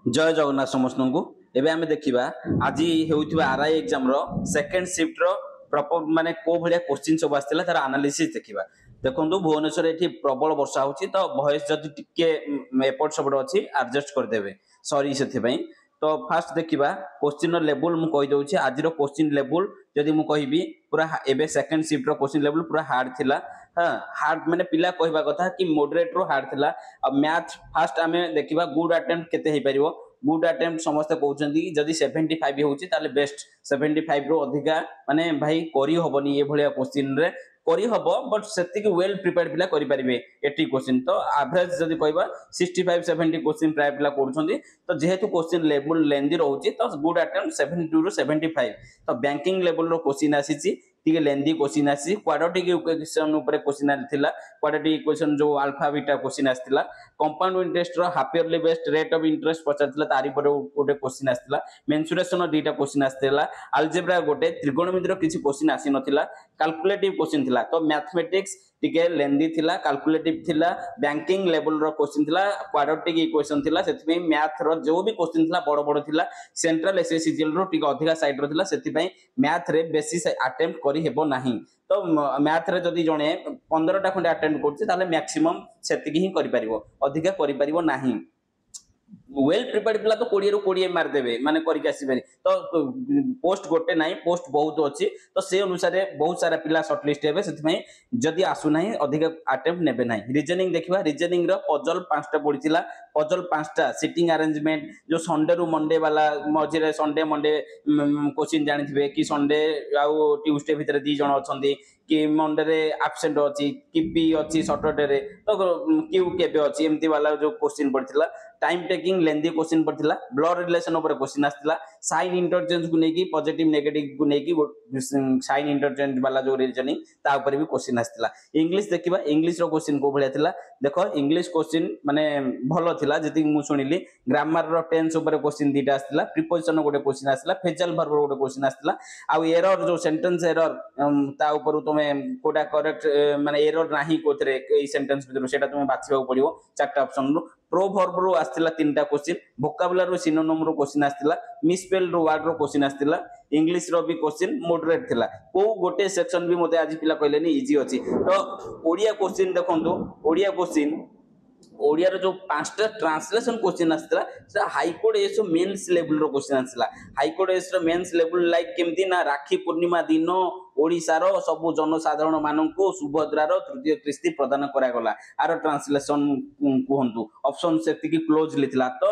जय जगन्नाथ समस्त को एबे आमे देखिबा आज हेउथिबा आरआई एग्जाम रो सेकंड शिफ्ट रो प्रॉपर माने को भलिया क्वेश्चन सब आस्तिला तार एनालिसिस देखिबा। देखंतु भुवनेश्वर एठी प्रबल वर्षा होची तो वॉइस जदी टिके एपट सपट अछि एडजस्ट कर देबे सॉरी सेथि पई। तो फास्ट देखिबा क्वेश्चन लेवल मु कहि दउची आज रो क्वेश्चन लेवल जदी मु कहिबी पूरा एबे सेकंड शिफ्ट रो क्वेश्चन लेवल पूरा हार्ड थिला। हां हार्ड माने पिला कहबा कथा कि मॉडरेट रो हार्ड थिला। अब मैथ फास्ट आमे देखिबा गुड अटेम्प्ट केते हे परिबो। गुड अटेम्प्ट समस्त कहउछंती कि जदी 75 होउची ताले बेस्ट 75 रो अधिका माने भाई करी होबनी ए भलिया क्वेश्चन रे करी हबो बट सेति कि वेल प्रिपेयर्ड पिला करि परिबे 80 क्वेश्चन। तो एवरेज जदी कहबा 65 70 क्वेश्चन प्राय पिला करछंती। तो जेहेतु क्वेश्चन लेवल लेंदी रहउची तो गुड अटेम्प्ट 72 रो 75। तो बैंकिंग लेवल रो क्वेश्चन आसीची टिके लेंदी क्वेश्चन आसी क्वाड्रेटिक इक्वेशन ऊपर क्वेश्चन आथिला। क्वाड्रेटिक इक्वेशन जो अल्फा बीटा क्वेश्चन आथिला। कंपाउंड इंटरेस्ट रो half yearly based rate of interest पचारथिला तारि पर गोटे क्वेश्चन आथिला। मेंसुरेशन रो दुटा क्वेश्चन आथिला। अलजेब्रा गोटे त्रिकोणमिति रो किछि क्वेश्चन आसी नथिला। कैलकुलेटिव क्वेश्चन थिला। तो मैथमेटिक्स टिके लेंदी थिला कैलकुलेटिव थिला। बैंकिंग लेवल रो क्वेश्चन थिला क्वाड्रेटिक इक्वेशन थिला सेति में मैथ रो जो भी क्वेश्चन थिला बड़ बड़ थिला। सेंट्रल एसएससीजीएल रो टिके अधिका साइड रो थिला सेति में मैथ रे बेसी अटेम्प्ट करी हेबो नाही। तो मैथ रे जदी जणे 15 टा खंडे अटेम्प्ट करछि ताले मैक्सिमम सेति ही करि परिबो अधिका करि परिबो नाही। वेल प्रिपेयर्ड पिला तो 20 रु 20 मार देबे माने करिक आसी पारे। तो पोस्ट गोटे नाही पोस्ट बहुत अछि। तो से अनुसार बहुत सारा पिला शॉर्ट लिस्ट हेबे सेति में जदी आसु नाही अधिका अटेम्प्ट नेबे नाही। रीजनिंग देखिबा रीजनिंग रो पजल 5 टा पडिथिला। पजल 5 टा सिटिंग अरेंजमेंट जो संडे रु मंडे वाला मझिरे संडे मंडे क्वेश्चन जानिथिबे कि संडे आउ ट्यूसडे भितर दी जण अछंती कि मंडे रे एब्सेंट अछि कि पी अछि सैटरडे रे तो क्यू केबे अछि एम्ति वाला जो क्वेश्चन पडिथिला। टाइम टेकिंग लेंदी क्वेश्चन पडिथिला। ब्लड रिलेशन ऊपर क्वेश्चन आस्तिला। साइन इंटरचेंज को नेकी पॉजिटिव नेगेटिव को नेकी साइन इंटरचेंज वाला जो रीजनिंग ता ऊपर भी क्वेश्चन आस्तिला। इंग्लिश देखिबा इंग्लिश रो क्वेश्चन को भलिया थिला। देखो इंग्लिश क्वेश्चन माने भलो थिला जति मु सुनिली। ग्रामर रो टेंस ऊपर क्वेश्चन दीटा आस्तिला। प्रीपोजिशन गोटे क्वेश्चन आस्तिला। फेजल वर्ब गोटे क्वेश्चन आस्तिला। आ एरर जो सेंटेंस एरर ता ऊपर तुमे कोडा करेक्ट माने एरर नाही कोथरे ए सेंटेंस भितर सेटा तुमे बाछिबा पड़िबो चारटा ऑप्शन रो। प्रोवर्ब रो आस्तिला 3टा क्वेश्चन। वोकाबुलरी रो सिनोनिम रो क्वेश्चन आस्तिला। मिसस्पेल रो वर्ड रो क्वेश्चन आस्तिला। इंग्लिश रो भी क्वेश्चन मॉडरेट थिला। को गोटे सेक्शन भी मते आज पिला कहलेनी इजी अछि। तो ओडिया क्वेश्चन देखंतु ओडिया क्वेश्चन ओडिया रो जो 5टा ट्रांसलेशन क्वेश्चन आस्तिला से हाई कोर्ट एसो मेंस लेवल रो क्वेश्चन आस्तिला। हाई कोर्ट एसो मेंस लेवल लाइक केमती ना राखी पूर्णिमा दिन ओडिसा रो सब जनसाधारण माननकु सुभद्रा रो तृतीय किस्ती प्रदान करा गला। आरो ट्रांसलेशन कहंतु ऑप्शन सेति की क्लोज लिथिला। तो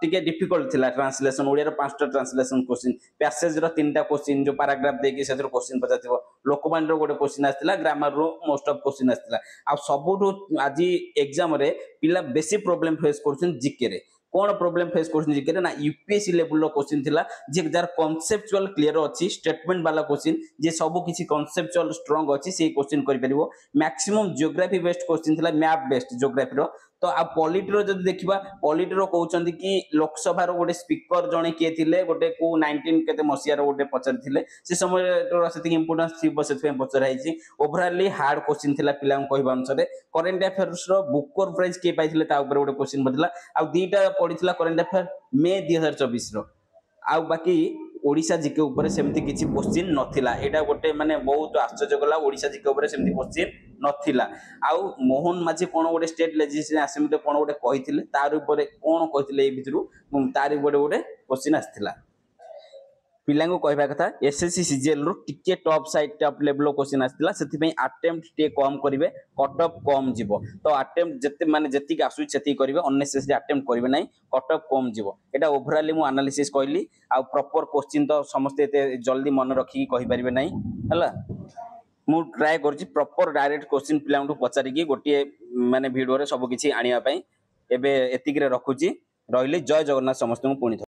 टिके डिफिकल्ट थिला ट्रांसलेशन ओडिया रो 5टा ट्रांसलेशन क्वेश्चन। पैसेज रो 3टा क्वेश्चन जो पैराग्राफ देकी सेतिर क्वेश्चन पचाथिबो। लोकमान रो गोटे क्वेश्चन आस्तिला। ग्रामर रो मोस्ट ऑफ क्वेश्चन आस्तिला। आ सबुठु आज एग्जाम रे पिला बेसी प्रॉब्लम फेस करछन जीके रे। कोन प्रॉब्लम फेस करछन जीके रे ना यूपीएससी लेवल रो क्वेश्चन थिला जे जार कांसेप्चुअल क्लियर अछि स्टेटमेंट वाला क्वेश्चन जे सब किछि कांसेप्चुअल स्ट्रांग अछि से क्वेश्चन करि परिबो। मैक्सिमम जियोग्राफी बेस्ड क्वेश्चन थिला मैप बेस्ड जियोग्राफी रो। तो आ पॉलिटी रो जदी देखिबा पॉलिटी रो कहउचंदी कि लोकसभा रो गोटे स्पीकर जणे के थिले गोटे को 19 केते मसिया रो गोटे पचर थिले से समय रो सेति इंपोर्टेंस थिबो सेति पचर आइछि। ओवरऑली हार्ड क्वेश्चन थिला पिला कहबा अनुसार। करंट अफेयर्स रो बुकर प्राइज के पाइथिले ता ऊपर गोटे क्वेश्चन बदला। आ दीटा पडिथिला करंट अफेयर मे 2024 रो। आ बाकी ओडिसा जीके ऊपर सेमती किछि क्वेश्चन नथिला। एटा गोटे माने बहुत आश्चर्य गला ओडिसा जीके ऊपर सेमती क्वेश्चन नथिला। आ मोहन माझी कोन गोटे स्टेट लेजिस्लेशन असेंबली कोन गोटे कहिथिले तार ऊपर कोन कहिथिले ए भितरु तार गोटे क्वेश्चन आस्थिला। पिलांगो कहबा कथा एसएससी सीजीएल रो टिके top side top level question आस्थिला सेति पई अटेम्प्ट टे कम करिवे कट ऑफ कम जिवो। तो अटेम्प्ट जते माने जति के आसु सेति करिवे अननेसेसरी अटेम्प्ट करिवे नै कट ऑफ कम जिवो। एटा ओवरऑली मु एनालिसिस कहली। आ प्रॉपर क्वेश्चन तो समस्त एते जल्दी मन रखी कहि परिवे नै हला। मु ट्राई करछि प्रॉपर डायरेक्ट क्वेश्चन पिलांटू पचारि की गोटे माने वीडियो रे सब किछि आनिया पई। एबे एतिक रे रखुछि रहिली। जय जगन्नाथ समस्त को पुनि।